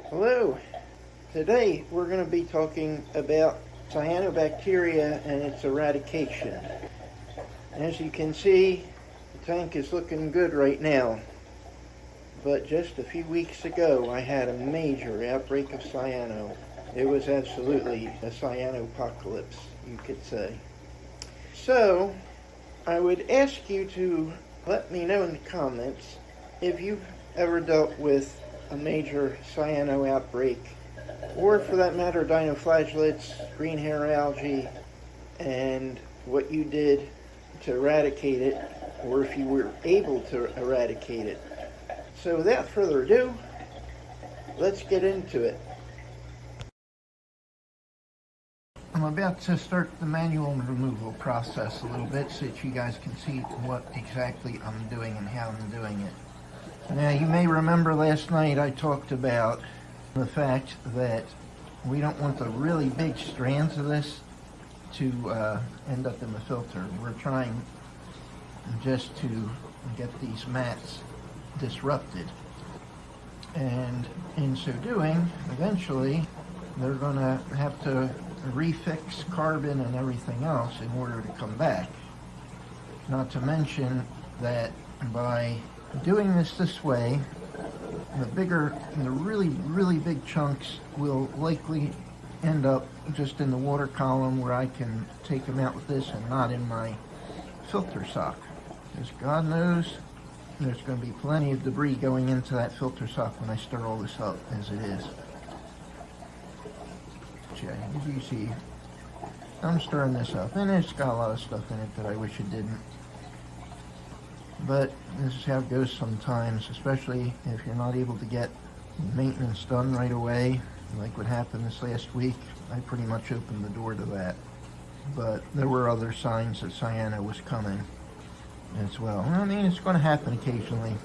Hello. Today we're going to be talking about cyanobacteria and its eradication. As you can see, the tank is looking good right now. But just a few weeks ago I had a major outbreak of cyano. It was absolutely a cyanopocalypse, you could say. So I would ask you to let me know in the comments if you've ever dealt with a major cyano outbreak, or for that matter dinoflagellates, green hair algae, and what you did to eradicate it, or if you were able to eradicate it. So without further ado, let's get into it. I'm about to start the manual removal process a little bit so that you guys can see what exactly I'm doing and how I'm doing it. Now, you may remember last night I talked about the fact that we don't want the really big strands of this to end up in the filter. We're trying just to get these mats disrupted. And in so doing, eventually, they're going to have to refix carbon and everything else in order to come back. Not to mention that by doing this way, the really big chunks will likely end up just in the water column where I can take them out with this and not in my filter sock. Because God knows there's going to be plenty of debris going into that filter sock when I stir all this up as it is. As you see, I'm stirring this up, and it's got a lot of stuff in it that I wish it didn't. But this is how it goes sometimes, especially if you're not able to get maintenance done right away, like what happened this last week. I pretty much opened the door to that. But there were other signs that cyano was coming as well. I mean, it's going to happen occasionally.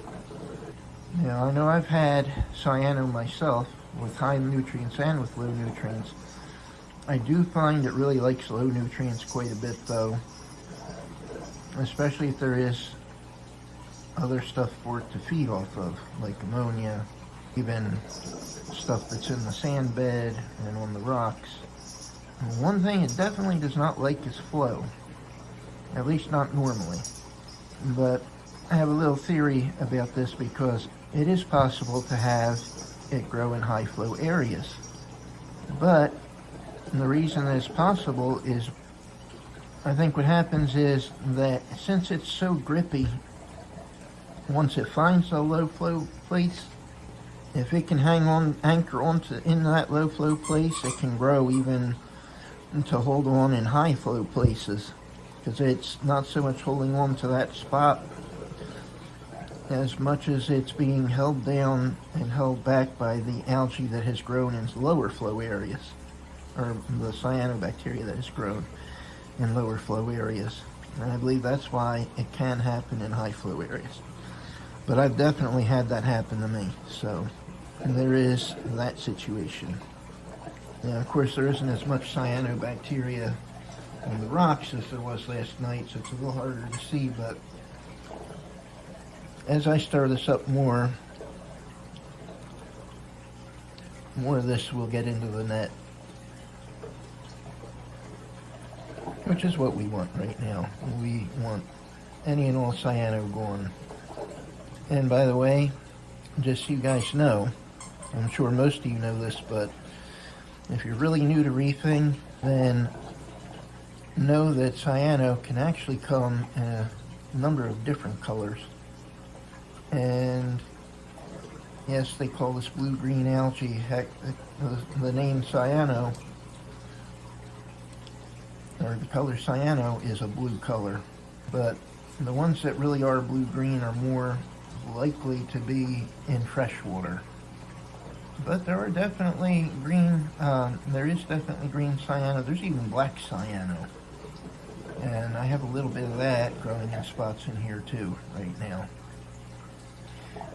Now, I know I've had cyano myself with high nutrients and with low nutrients. I do find it really likes low nutrients quite a bit, though, especially if there is other stuff for it to feed off of, like ammonia, even stuff that's in the sand bed and on the rocks. And one thing it definitely does not like is flow, at least not normally. But I have a little theory about this because it is possible to have it grow in high flow areas. But the reason that it's possible is, I think what happens is that since it's so grippy, once it finds a low flow place, if it can anchor onto in that low flow place, it can grow even to hold on in high flow places, because it's not so much holding on to that spot as much as it's being held down and held back by the algae that has grown in lower flow areas, or the cyanobacteria that has grown in lower flow areas. And I believe that's why it can happen in high flow areas. But I've definitely had that happen to me, so there is that situation. Now, of course, there isn't as much cyanobacteria on the rocks as there was last night, so it's a little harder to see, but as I stir this up more of this will get into the net, which is what we want right now. We want any and all cyano gone. And by the way, just so you guys know, I'm sure most of you know this, but if you're really new to reefing, then know that cyano can actually come in a number of different colors. And yes, they call this blue-green algae. Heck, the name cyano, or the color cyano, is a blue color. But the ones that really are blue-green are more likely to be in fresh water. But there are definitely green, there is definitely green cyano. There's even black cyano. And I have a little bit of that growing in spots in here too, right now.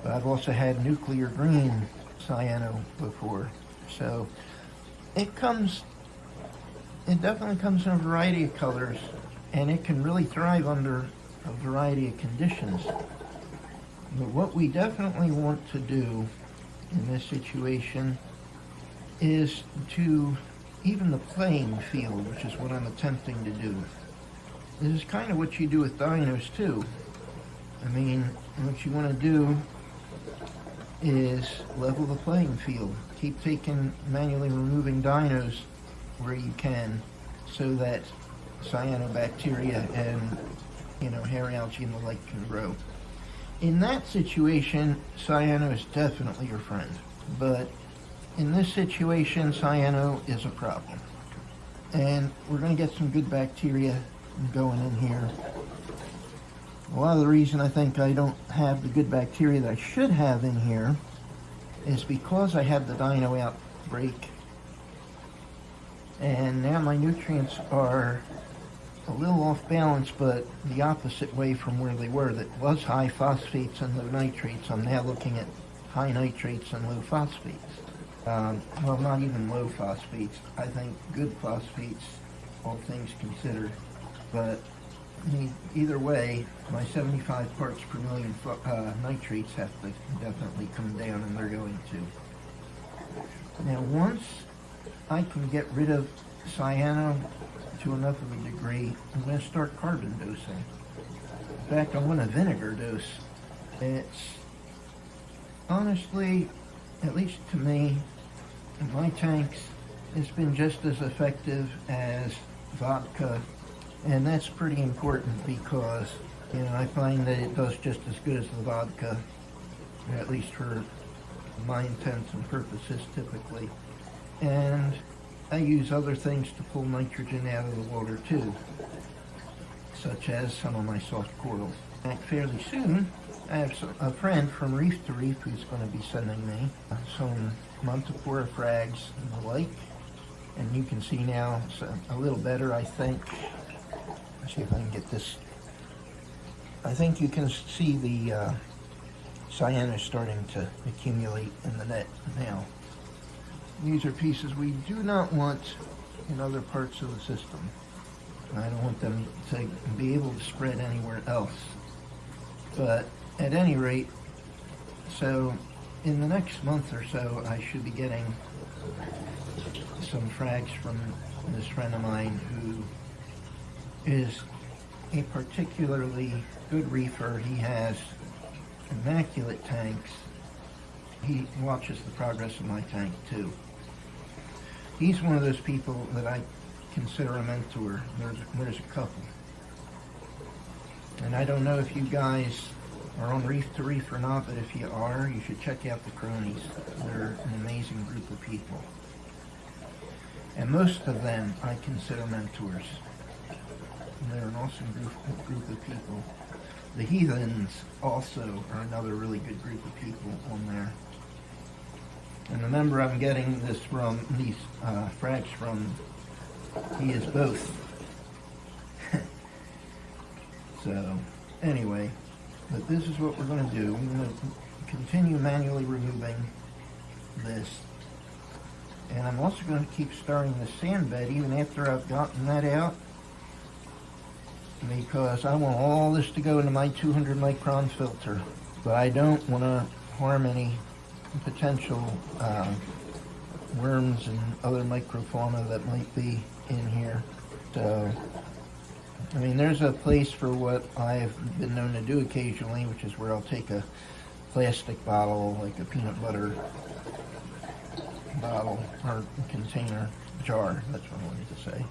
But I've also had nuclear green cyano before. So it definitely comes in a variety of colors, and it can really thrive under a variety of conditions. But what we definitely want to do in this situation is to even the playing field, which is what I'm attempting to do. This is kind of what you do with dinos too. I mean, what you want to do is level the playing field. Keep manually removing dinos where you can, so that cyanobacteria and, hair algae and the like can grow. In that situation, cyano is definitely your friend. But in this situation, cyano is a problem. And we're going to get some good bacteria going in here. A lot of the reason I think I don't have the good bacteria that I should have in here is because I had the dino outbreak. And now my nutrients are a little off balance, but the opposite way from where they were. That was high phosphates and low nitrates. I'm now looking at high nitrates and low phosphates. Well, not even low phosphates. I think good phosphates, all things considered. But either way, my 75 parts per million nitrates have to definitely come down, and they're going to. Now, once I can get rid of cyano to enough of a degree, I'm going to start carbon dosing. In fact, I want a vinegar dose. It's honestly, at least to me, in my tanks, it's been just as effective as vodka, and that's pretty important because, I find that it does just as good as the vodka, at least for my intents and purposes typically. And I use other things to pull nitrogen out of the water too, such as some of my soft corals. And fairly soon, I have a friend from Reef to Reef who's going to be sending me some Montipora frags and the like. And you can see now a little better, I think. Let's see if I can get this. I think you can see the cyano starting to accumulate in the net now. These are pieces we do not want in other parts of the system. I don't want them to be able to spread anywhere else. But at any rate, so in the next month or so, I should be getting some frags from this friend of mine who is a particularly good reefer. He has immaculate tanks. He watches the progress of my tank too. He's one of those people that I consider a mentor. There's a couple. And I don't know if you guys are on Reef to Reef or not, but if you are, you should check out the cronies. They're an amazing group of people. And most of them I consider mentors. They're an awesome group of people. The heathens also are another really good group of people on there. And the member I'm getting this from, these frags from, he is both. So, anyway, but this is what we're going to do. I'm going to continue manually removing this. And I'm also going to keep stirring the sand bed even after I've gotten that out, because I want all this to go into my 200 micron filter. But I don't want to harm any potential worms and other microfauna that might be in here. So, I mean, there's a place for what I've been known to do occasionally, which is where I'll take a plastic bottle, like a peanut butter bottle or container, jar, that's what I wanted to say.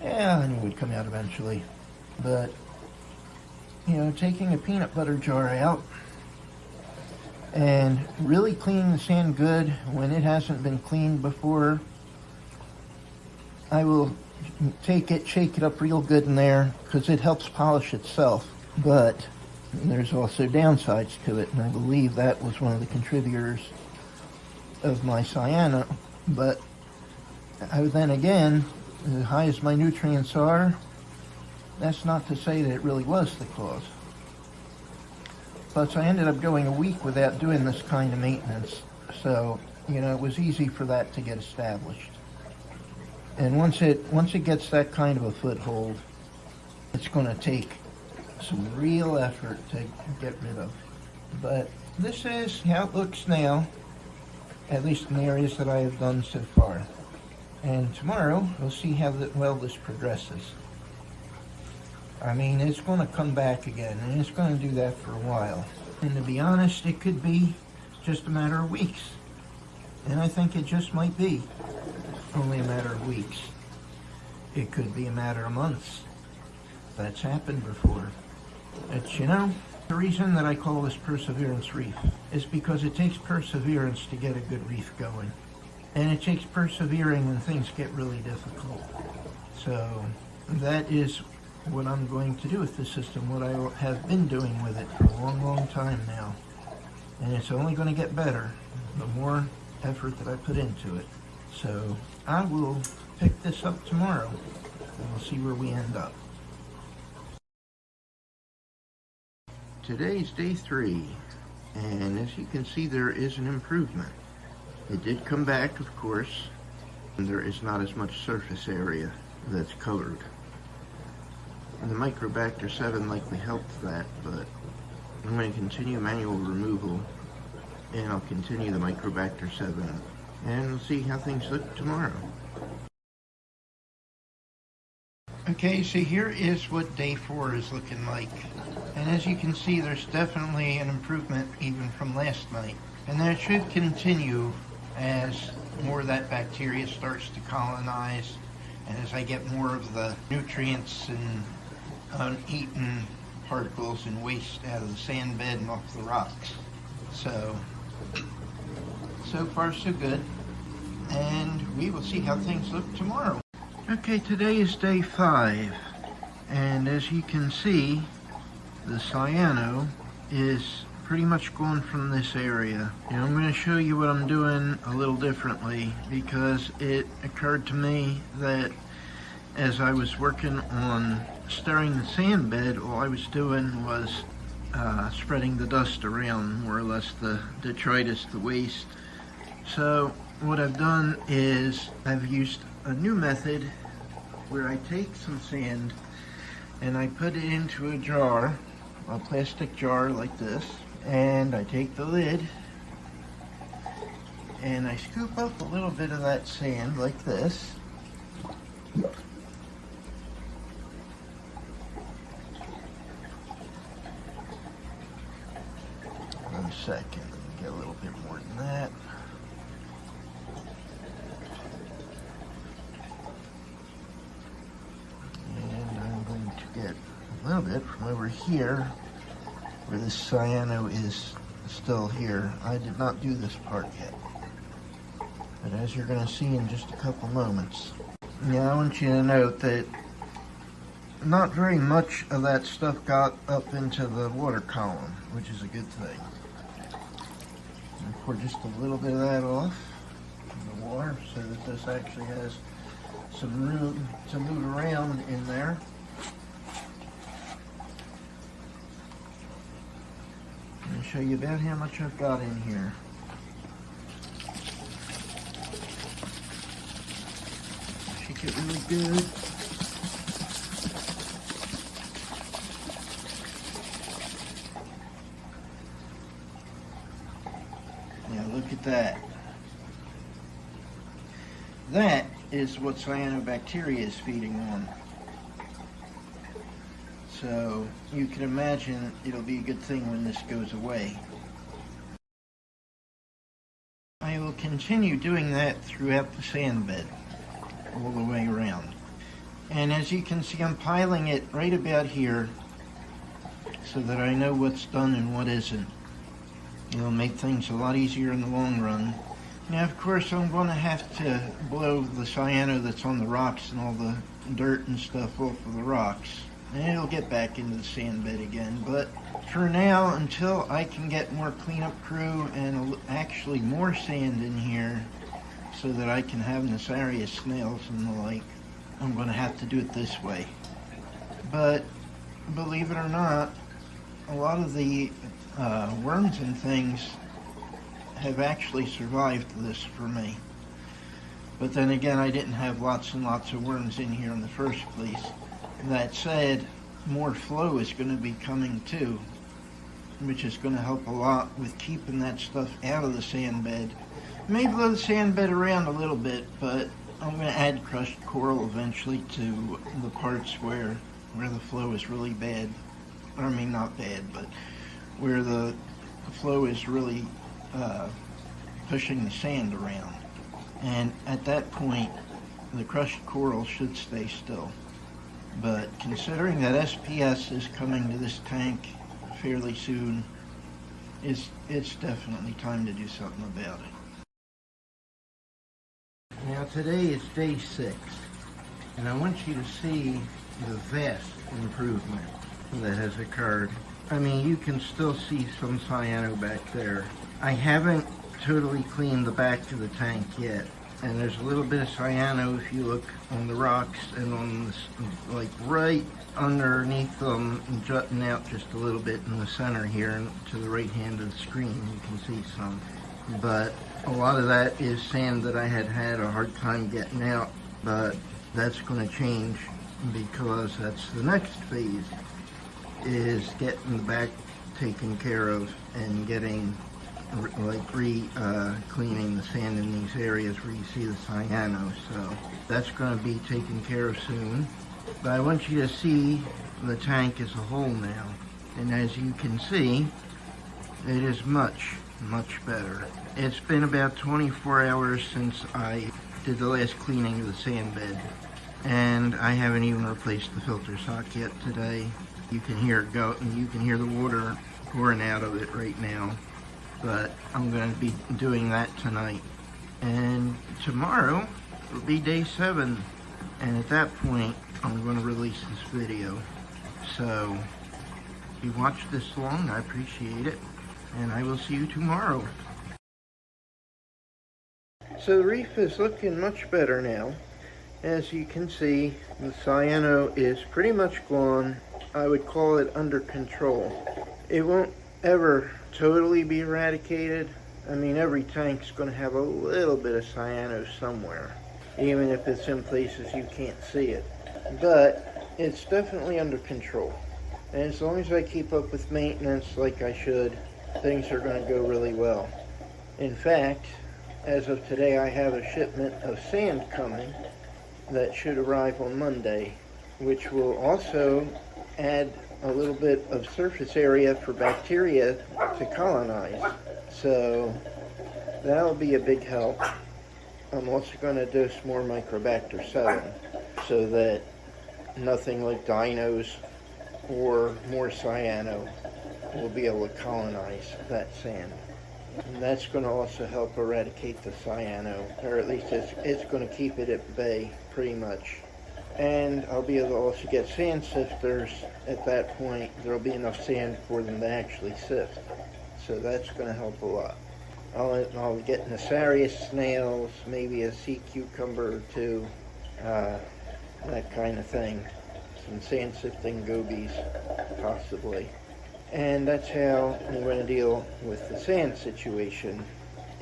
Yeah, I knew it would come out eventually. But, taking a peanut butter jar out and really cleaning the sand good when it hasn't been cleaned before, I will take it, shake it up real good in there, because it helps polish itself. But there's also downsides to it, and I believe that was one of the contributors of my cyano. But then again, as high as my nutrients are, that's not to say that it really was the cause. But I ended up going a week without doing this kind of maintenance, so it was easy for that to get established. And once it gets that kind of a foothold, it's going to take some real effort to get rid of. But this is how it looks now. at least in the areas that I have done so far. And tomorrow, we'll see how well this progresses. I mean, it's going to come back again, and it's going to do that for a while. And to be honest, it could be just a matter of weeks. And I think it just might be only a matter of weeks. It could be a matter of months. That's happened before. But you know, the reason that I call this Perseverance Reef is because it takes perseverance to get a good reef going. And it takes persevering when things get really difficult. So that is what I'm going to do with this system, what I have been doing with it for a long, long time now. And it's only going to get better the more effort that I put into it. So I will pick this up tomorrow and we'll see where we end up. Today's day 3, and as you can see, there is an improvement. It did come back, of course, and there is not as much surface area that's covered. And the Microbacter 7 likely helped that, but I'm going to continue manual removal, and I'll continue the Microbacter 7, and we'll see how things look tomorrow. Okay, so here is what day 4 is looking like. And as you can see, there's definitely an improvement even from last night. And that should continue as more of that bacteria starts to colonize, and as I get more of the nutrients and uneaten particles and waste out of the sand bed and off the rocks. So far so good. And we will see how things look tomorrow. Okay, today is day 5, and as you can see, the cyano is pretty much gone from this area. And I'm going to show you what I'm doing a little differently, because it occurred to me that as I was working on stirring the sand bed, all I was doing was spreading the dust around, more or less the detritus, the waste. So what I've done is I've used a new method where I take some sand and I put it into a jar, a plastic jar like this, and I take the lid and I scoop up a little bit of that sand like this. One second, get a little bit more than that. Get a little bit from over here where this cyano is still here. I did not do this part yet, but as you're going to see in just a couple moments. Now I want you to note that not very much of that stuff got up into the water column, which is a good thing. And pour just a little bit of that off in the water so that this actually has some room to move around in there. Show you about how much I've got in here. Shake it really good. Now look at that. That is what Cyanobacteria is feeding on. So you can imagine it'll be a good thing when this goes away. I will continue doing that throughout the sand bed, all the way around. And as you can see, I'm piling it right about here so that I know what's done and what isn't. It'll make things a lot easier in the long run. Now, of course, I'm going to have to blow the cyano that's on the rocks and all the dirt and stuff off of the rocks. And it'll get back into the sand bed again. But for now, until I can get more cleanup crew and actually more sand in here so that I can have nefarious snails and the like, I'm going to have to do it this way. But believe it or not, a lot of the worms and things have actually survived this for me. But then again, I didn't have lots and lots of worms in here in the first place. That said, more flow is going to be coming too, which is going to help a lot with keeping that stuff out of the sand bed May blow the sand bed around a little bit, but I'm going to add crushed coral eventually to the parts where the flow is really bad. I mean, not bad, but where the flow is really pushing the sand around. And at that point, the crushed coral should stay still. But considering that SPS is coming to this tank fairly soon, it's definitely time to do something about it. Now today is day 6, and I want you to see the vast improvement that has occurred. I mean, you can still see some cyano back there. I haven't totally cleaned the back of the tank yet, and there's a little bit of cyano if you look on the rocks and on this, like right underneath them, jutting out just a little bit in the center here and to the right hand of the screen. You can see some, but a lot of that is sand that I had a hard time getting out, but that's going to change because that's the next phase, is getting the back taken care of and getting cleaning the sand in these areas where you see the cyano. So that's going to be taken care of soon. But I want you to see the tank as a whole now, and as you can see, it is much better. It's been about 24 hours since I did the last cleaning of the sand bed, and I haven't even replaced the filter sock yet today. You can hear it go, and you can hear the water pouring out of it right now, but I'm going to be doing that tonight. And tomorrow will be day 7, and at that point I'm going to release this video. So if you watched this long, I appreciate it, and I will see you tomorrow. So the reef is looking much better now. As you can see, the cyano is pretty much gone. I would call it under control. It won't ever totally be eradicated. I mean, every tank's going to have a little bit of cyano somewhere, even if it's in places you can't see it. But it's definitely under control. And as long as I keep up with maintenance like I should, things are going to go really well. In fact, as of today, I have a shipment of sand coming that should arrive on Monday, which will also add a little bit of surface area for bacteria to colonize. So that'll be a big help. I'm also going to dose more Microbacter 7 so that nothing like dinos or more cyano will be able to colonize that sand. And that's going to also help eradicate the cyano, or at least it's going to keep it at bay pretty much. And I'll be able to also get sand sifters. At that point, there'll be enough sand for them to actually sift. So that's going to help a lot. I'll get Nacarius snails, maybe a sea cucumber or two, that kind of thing. Some sand sifting gobies, possibly. And that's how I'm going to deal with the sand situation.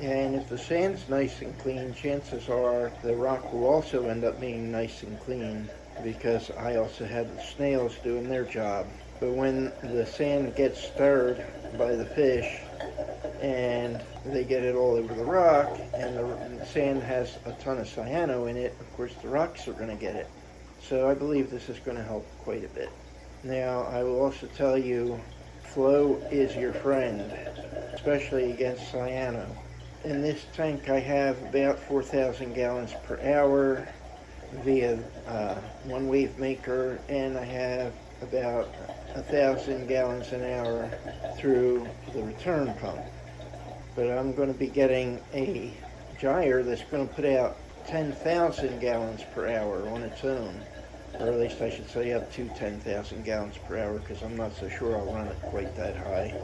And if the sand's nice and clean, chances are the rock will also end up being nice and clean, because I also have the snails doing their job. But when the sand gets stirred by the fish and they get it all over the rock, and the sand has a ton of cyano in it, of course the rocks are going to get it. So I believe this is going to help quite a bit. Now, I will also tell you, flow is your friend, especially against cyano. In this tank I have about 4,000 gallons per hour via one wave maker, and I have about 1,000 gallons an hour through the return pump. But I'm going to be getting a gyre that's going to put out 10,000 gallons per hour on its own. Or at least I should say up to 10,000 gallons per hour, because I'm not so sure I'll run it quite that high.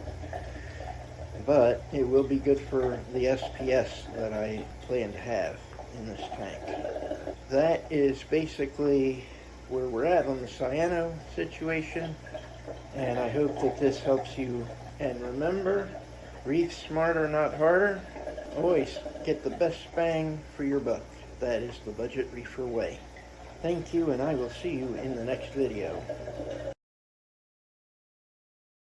But it will be good for the SPS that I plan to have in this tank. That is basically where we're at on the cyano situation, and I hope that this helps you. And remember, reef smarter, not harder. Always get the best bang for your buck. That is the Budget Reefer way. Thank you, and I will see you in the next video.